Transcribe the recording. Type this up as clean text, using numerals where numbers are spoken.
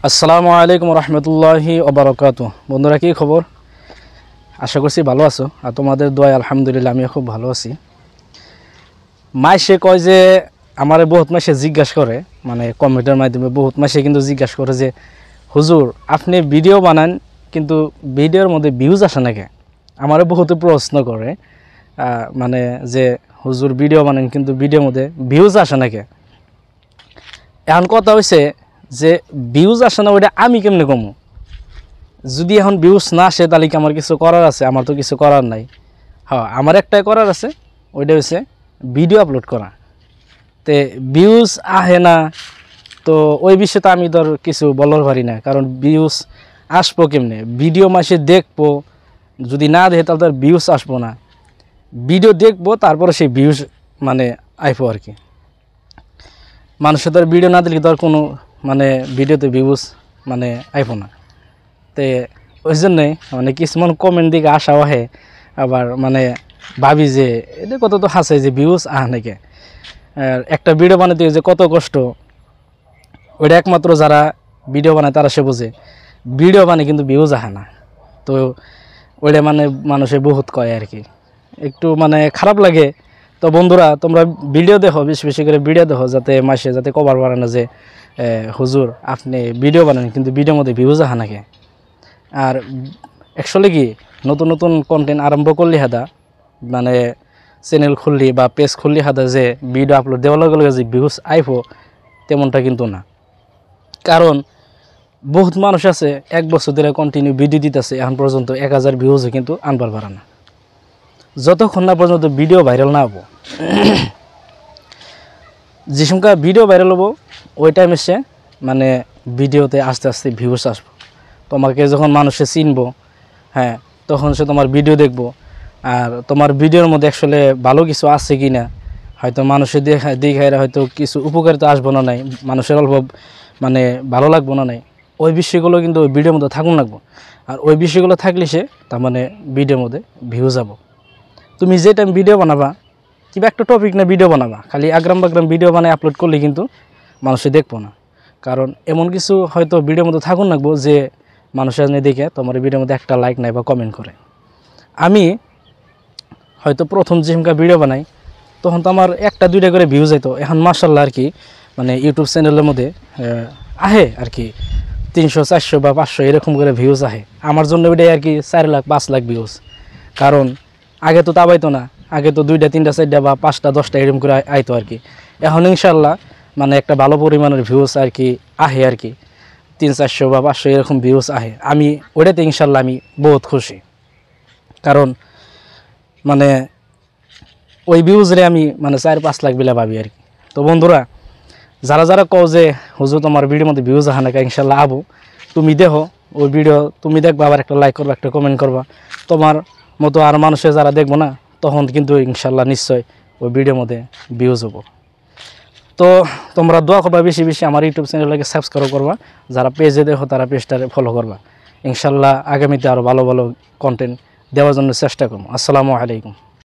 আসসালামু আলাইকুম রহমতুল্লাহি ওবারাকাতুহু। বন্ধুরা, কি খবর? আশা করছি ভালো আছো, আর তোমাদের দোয়ায় আলহামদুলিল্লাহ আমিও খুব ভালো আছি। মাইসে কয় যে আমার বহুত মাসে জিজ্ঞাসা করে, মানে কমেন্টের মাধ্যমে বহুত মাসে কিন্তু জিজ্ঞাসা করে যে হুজুর আপনি ভিডিও বানান কিন্তু ভিডিওর মধ্যে ভিউজ আসে নাকি? আমারও বহুত প্রশ্ন করে মানে যে হুজুর ভিডিও বানান কিন্তু ভিডিওর মধ্যে ভিউজ আসে নাকি। এখন কথা হয়েছে যে ভিউজ আসে না, ওইটা আমি কেমনে কমু? যদি এখন ভিউজ না আসে তাহলে কি আমার কিছু করার আছে? আমার তো কিছু করার নাই। হ্যাঁ, আমার একটাই করার আছে, ওইটা হচ্ছে ভিডিও আপলোড করা। তে ভিউজ আহে না তো ওই বিষয়ে তো আমি তোর কিছু বলার পারি না, কারণ ভিউজ আসবো কেমনে? ভিডিও মাসে দেখবো, যদি না দেখে তাহলে তার ভিউজ আসবো না। ভিডিও দেখবো তারপরে সেই ভিউজ মানে আইবো আর কি। মানুষের তোর ভিডিও না দিলে তোর কোনো মানে ভিডিওতে ভিউজ মানে আইবো না। তে ওই জন্যে মানে কিছুমান কমেন্ট দিকে আসাও আহে, আবার মানে ভাবি যে এটা কত তো হাসে যে ভিউজ আহ নাকি। একটা ভিডিও বানাতে যে কত কষ্ট, ওইটা একমাত্র যারা ভিডিও বানায় তারা সে বোঝে। ভিডিও বানায় কিন্তু ভিউজ আহে না, তো ওইটা মানে মানুষে বহুত কয় আর কি, একটু মানে খারাপ লাগে। তো বন্ধুরা, তোমরা ভিডিও দেখো, বেশি বেশি করে ভিডিও দেখো, যাতে মাসে যাতে কভার বাড়ে না যে হুজুর আপনি ভিডিও বানান কিন্তু ভিডিওর মধ্যে ভিউজ আহা নাকি। আর অ্যাকচুয়ালি কি নতুন নতুন কন্টেন্ট আরম্ভ করলি হাদা, মানে চ্যানেল খুললি বা পেজ খুললি হাদা যে ভিডিও আপলোড দেওয়ার লগে লগে যে ভিউজ আইব তেমনটা কিন্তু না। কারণ বহুত মানুষ আছে 1 বছর ধরে কন্টিনিউ ভিডিও দিতেছে, এখন পর্যন্ত 1000 ভিউজও কিন্তু আনবার পারে না। যতক্ষণ না পর্যন্ত ভিডিও ভাইরাল না হবো, যে সংখ্যা ভিডিও ভাইরাল হবো ওই টাইম এসে মানে ভিডিওতে আস্তে আস্তে ভিউজ আসবো। তোমাকে যখন মানুষে চিনবো, হ্যাঁ, তখন সে তোমার ভিডিও দেখবো। আর তোমার ভিডিওর মধ্যে আসলে ভালো কিছু আছে কি না, হয়তো মানুষের দেখায় হয়তো কিছু উপকারিতা আসবো না নাই, মানুষের অল্প মানে ভালো লাগবো না নাই, ওই বিষয়গুলো কিন্তু ওই ভিডিওর মধ্যে থাকুন লাগবো। আর ওই বিষয়গুলো থাকলে সে তার মানে ভিডিওর মধ্যে ভিউ যাব। তুমি যে টাইম ভিডিও বানাবা, কিংবা একটা টপিক না ভিডিও বানাবা, খালি আগ্রাম বাগ্রাম ভিডিও বানায় আপলোড করলে কিন্তু মানুষে দেখবো না। কারণ এমন কিছু হয়তো ভিডিওর মধ্যে থাকুন লাগবো যে মানুষের দেখে তোমার ভিডিওর মধ্যে একটা লাইক নাই বা কমেন্ট করে। আমি হয়তো প্রথম যেমকা ভিডিও বানাই তখন তো আমার 1-2টা করে ভিউজ যেত। এখন মাশাআল্লাহ আর কি, মানে ইউটিউব চ্যানেলের মধ্যে আহে আর কি 300, 400 বা 500 এরকম করে ভিউজ আহে। আমার জন্য ওইটাই আর কি 4 লাখ 5 লাখ ভিউজ। কারণ আগে তো তা পাইতো না, আগে তো 2টা 3টা 4টা বা 5টা 10টা এরকম করে আইতো আর কি। এখন ইনশাল্লাহ মানে একটা ভালো পরিমাণের ভিউজ আর কি আহে আর কি, 300-400 বা 500 এরকম ভিউজ আহে। আমি ওইটাতে ইনশাল্লাহ আমি বহুত খুশি, কারণ মানে ওই ভিউজরে আমি মানে 4-5 লাখ বিলা ভাবি আর কি। তো বন্ধুরা, যারা যারা কও যে হুজুর তোমার ভিডিওর মধ্যে ভিউজ আহা নাকি, ইনশাল্লাহ আবো। তুমি দেখো ওই ভিডিও, তুমি দেখবা, আবার একটা লাইক করবা, একটা কমেন্ট করবা। তোমার মতো আর মানুষে যারা দেখবো না, তখন কিন্তু ইনশাল্লাহ নিশ্চয় ওই ভিডিওর মধ্যে ভিউজ হবো। তো তোমরা দোয়া করবা, বেশি বেশি আমার ইউটিউব চ্যানেলটাকে সাবস্ক্রাইব করবা। যারা পেজে দেখো তারা পেজটারে ফলো করবা। ইনশাল্লাহ আগামীতে আরও ভালো ভালো কন্টেন্ট দেওয়ার জন্য চেষ্টা করবো। আসসালামু আলাইকুম।